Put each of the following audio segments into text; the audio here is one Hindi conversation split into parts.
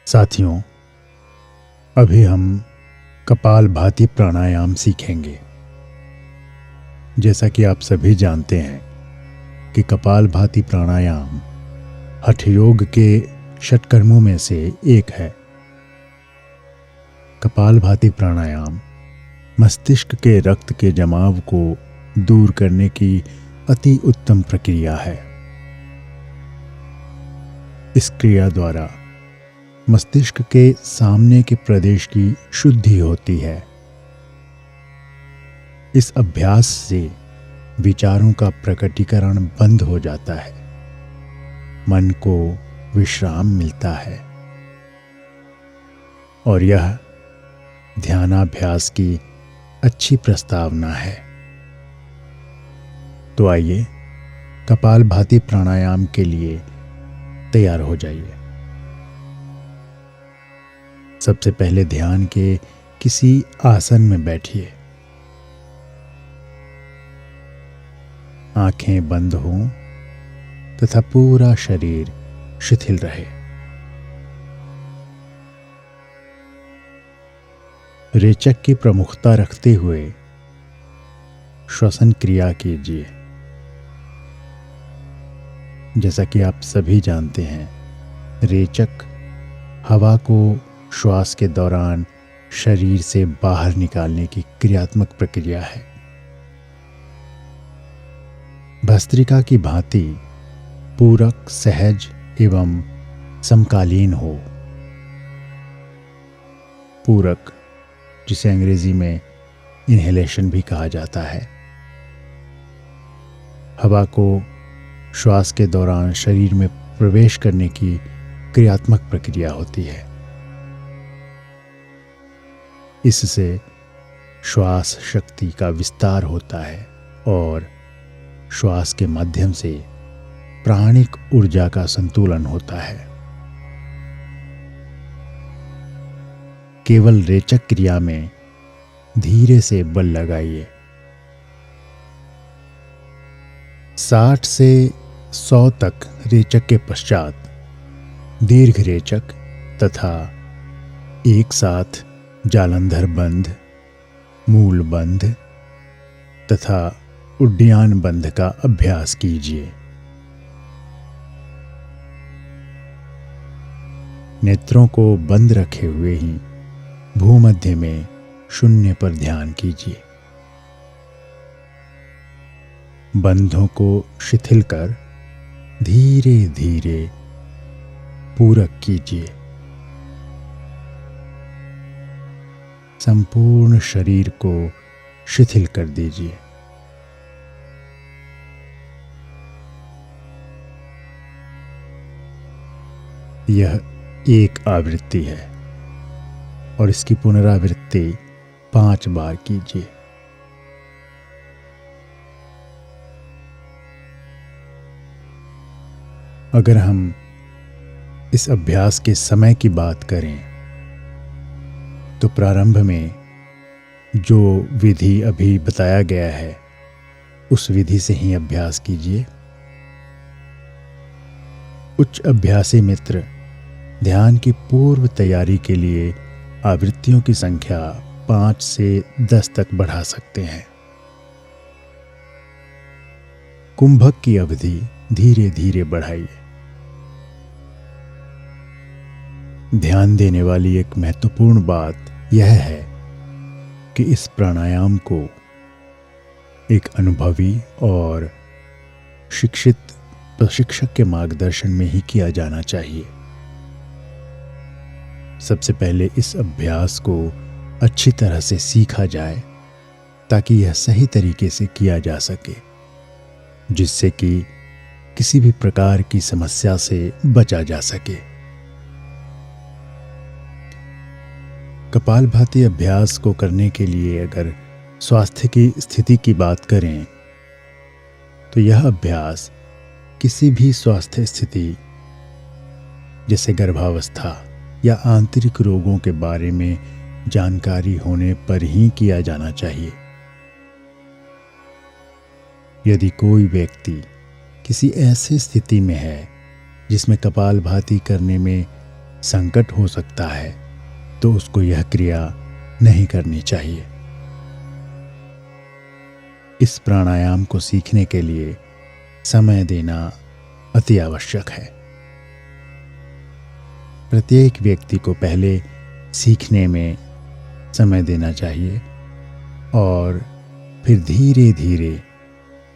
साथियों, अभी हम कपालभाति प्राणायाम सीखेंगे। जैसा कि आप सभी जानते हैं कि कपालभाति प्राणायाम हठ योग के षटकर्मों में से एक है। कपालभाति प्राणायाम मस्तिष्क के रक्त के जमाव को दूर करने की अति उत्तम प्रक्रिया है। इस क्रिया द्वारा मस्तिष्क के सामने के प्रदेश की शुद्धि होती है। इस अभ्यास से विचारों का प्रकटीकरण बंद हो जाता है, मन को विश्राम मिलता है और यह ध्यानाभ्यास की अच्छी प्रस्तावना है। तो आइए कपालभाति प्राणायाम के लिए तैयार हो जाइए। सबसे पहले ध्यान के किसी आसन में बैठिए। आंखें बंद हों तथा पूरा शरीर शिथिल रहे। रेचक की प्रमुखता रखते हुए श्वसन क्रिया कीजिए। जैसा कि आप सभी जानते हैं, रेचक हवा को श्वास के दौरान शरीर से बाहर निकालने की क्रियात्मक प्रक्रिया है। भस्त्रिका की भांति पूरक, सहज एवं समकालीन हो। पूरक, जिसे अंग्रेजी में इनहेलेशन भी कहा जाता है, हवा को श्वास के दौरान शरीर में प्रवेश करने की क्रियात्मक प्रक्रिया होती है। इससे श्वास शक्ति का विस्तार होता है और श्वास के माध्यम से प्राणिक ऊर्जा का संतुलन होता है। केवल रेचक क्रिया में धीरे से बल लगाइए। 60 से 100 तक रेचक के पश्चात दीर्घ रेचक तथा एक साथ जालंधर बंध, मूल बंध तथा उड्डयन बंध का अभ्यास कीजिए। नेत्रों को बंद रखे हुए ही भूमध्य में शून्य पर ध्यान कीजिए। बंधों को शिथिल कर धीरे धीरे पूरक कीजिए। संपूर्ण शरीर को शिथिल कर दीजिए। यह एक आवृत्ति है और इसकी पुनरावृत्ति 5 बार कीजिए। अगर हम इस अभ्यास के समय की बात करें तो प्रारंभ में जो विधि अभी बताया गया है उस विधि से ही अभ्यास कीजिए। उच्च अभ्यासी मित्र ध्यान की पूर्व तैयारी के लिए आवृत्तियों की संख्या 5 से 10 तक बढ़ा सकते हैं। कुंभक की अवधि धीरे धीरे बढ़ाइए। ध्यान देने वाली एक महत्वपूर्ण बात यह है कि इस प्राणायाम को एक अनुभवी और शिक्षित प्रशिक्षक के मार्गदर्शन में ही किया जाना चाहिए। सबसे पहले इस अभ्यास को अच्छी तरह से सीखा जाए ताकि यह सही तरीके से किया जा सके, जिससे कि किसी भी प्रकार की समस्या से बचा जा सके। कपालभाति अभ्यास को करने के लिए अगर स्वास्थ्य की स्थिति की बात करें तो यह अभ्यास किसी भी स्वास्थ्य स्थिति जैसे गर्भावस्था या आंतरिक रोगों के बारे में जानकारी होने पर ही किया जाना चाहिए। यदि कोई व्यक्ति किसी ऐसी स्थिति में है जिसमें कपालभाति करने में संकट हो सकता है तो उसको यह क्रिया नहीं करनी चाहिए। इस प्राणायाम को सीखने के लिए समय देना अति आवश्यक है। प्रत्येक व्यक्ति को पहले सीखने में समय देना चाहिए और फिर धीरे धीरे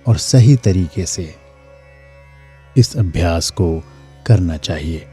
और सही तरीके से इस अभ्यास को करना चाहिए।